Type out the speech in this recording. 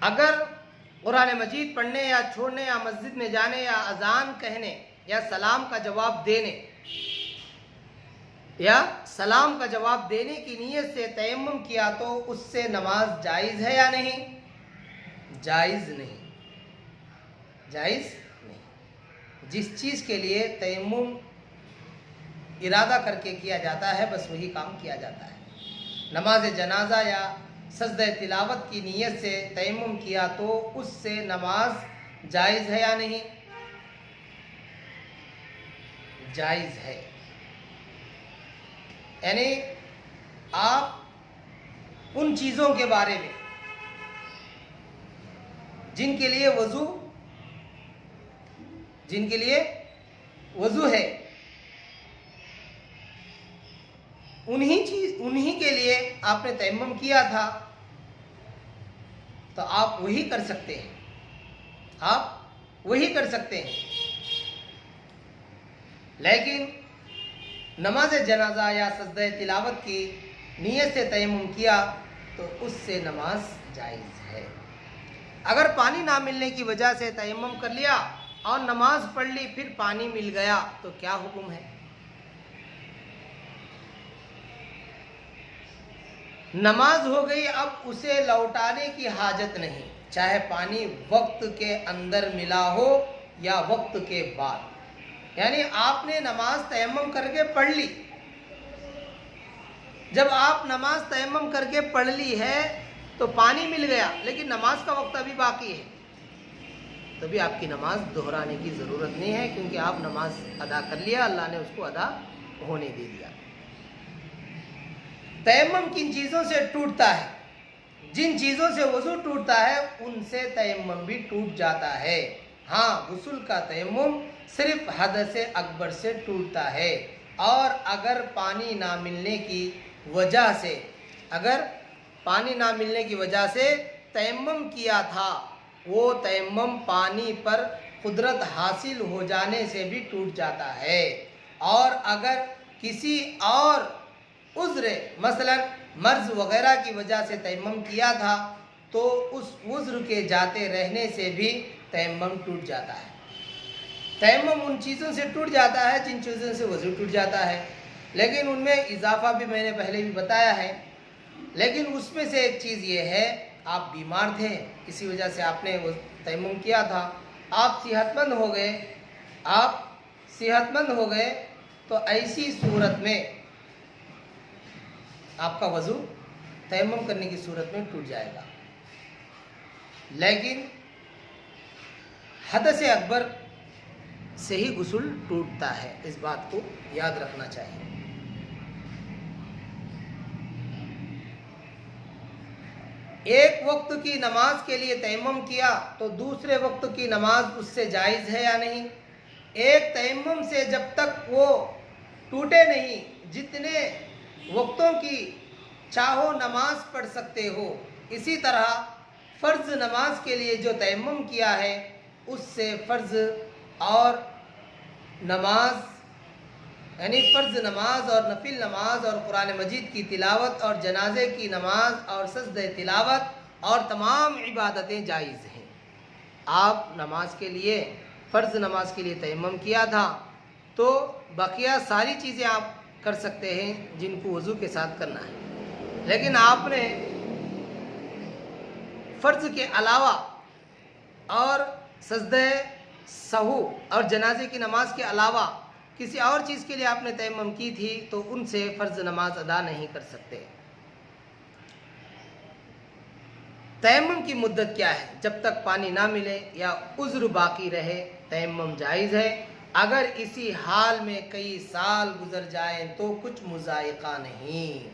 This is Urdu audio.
اگر قرآن مجید پڑھنے یا چھوڑنے یا مسجد میں جانے یا اذان کہنے یا سلام کا جواب دینے کی نیت سے تیمم کیا تو اس سے نماز جائز ہے یا نہیں؟ جائز نہیں۔ جس چیز کے لیے تیمم ارادہ کر کے کیا جاتا ہے بس وہی کام کیا جاتا ہے۔ نماز جنازہ یا سجدہ تلاوت کی نیت سے تیمم کیا تو اس سے نماز جائز ہے یا نہیں؟ جائز ہے۔ یعنی آپ ان چیزوں کے بارے میں جن کے لیے وضو ہے انہی کے لیے آپ نے تیمم کیا تھا تو آپ وہی کر سکتے ہیں۔ لیکن نماز جنازہ یا سجدہ تلاوت کی نیت سے تیمم کیا تو اس سے نماز جائز ہے۔ اگر پانی نہ ملنے کی وجہ سے تیمم کر لیا اور نماز پڑھ لی پھر پانی مل گیا تو کیا حکم ہے؟ نماز ہو گئی، اب اسے لوٹانے کی حاجت نہیں، چاہے پانی وقت کے اندر ملا ہو یا وقت کے بعد۔ یعنی آپ نے نماز تیمم کر کے پڑھ لی، جب آپ نماز تیمم کر کے پڑھ لی ہے تو پانی مل گیا لیکن نماز کا وقت ابھی باقی ہے، تو بھی آپ کی نماز دہرانے کی ضرورت نہیں ہے، کیونکہ آپ نماز ادا کر لیا، اللہ نے اس کو ادا ہونے دے دیا۔ تیمم کن چیزوں سے ٹوٹتا ہے؟ جن چیزوں سے وضو ٹوٹتا ہے ان سے تیمم بھی ٹوٹ جاتا ہے۔ ہاں، غسل کا تیمم صرف حدث اکبر سے ٹوٹتا ہے، اور اگر پانی نہ ملنے کی وجہ سے تیمم کیا تھا، وہ تیمم پانی پر قدرت حاصل ہو جانے سے بھی ٹوٹ جاتا ہے، اور اگر کسی اور عذر مثلا مرض وغیرہ کی وجہ سے تیمم کیا تھا تو اس عذر کے جاتے رہنے سے بھی تیمم ٹوٹ جاتا ہے۔ تیمم ان چیزوں سے ٹوٹ جاتا ہے جن چیزوں سے وضو ٹوٹ جاتا ہے، لیکن ان میں اضافہ بھی میں نے پہلے بھی بتایا ہے۔ لیکن اس میں سے ایک چیز یہ ہے، آپ بیمار تھے، کسی وجہ سے آپ نے وہ تیمم کیا تھا، آپ صحت مند ہو گئے تو ایسی صورت میں آپ کا وضو تیمم کرنے کی صورت میں ٹوٹ جائے گا۔ لیکن حدث اکبر سے ہی غسل ٹوٹتا ہے، اس بات کو یاد رکھنا چاہیے۔ ایک وقت کی نماز کے لیے تیمم کیا تو دوسرے وقت کی نماز اس سے جائز ہے یا نہیں؟ ایک تیمم سے جب تک وہ ٹوٹے نہیں، جتنے وقتوں کی چاہو نماز پڑھ سکتے ہو۔ اسی طرح فرض نماز کے لیے جو تیمم کیا ہے اس سے فرض نماز اور نفل نماز اور قرآن مجید کی تلاوت اور جنازے کی نماز اور سجدہ تلاوت اور تمام عبادتیں جائز ہیں۔ آپ فرض نماز کے لیے تیمم کیا تھا تو بقیہ ساری چیزیں آپ کر سکتے ہیں جن کو وضو کے ساتھ کرنا ہے، لیکن آپ نے فرض کے علاوہ اور سجدہ سہو اور جنازے کی نماز کے علاوہ کسی اور چیز کے لیے آپ نے تیمم کی تھی تو ان سے فرض نماز ادا نہیں کر سکتے۔ تیمم کی مدت کیا ہے؟ جب تک پانی نہ ملے یا عذر باقی رہے تیمم جائز ہے۔ اگر اسی حال میں کئی سال گزر جائیں تو کچھ مضائقہ نہیں،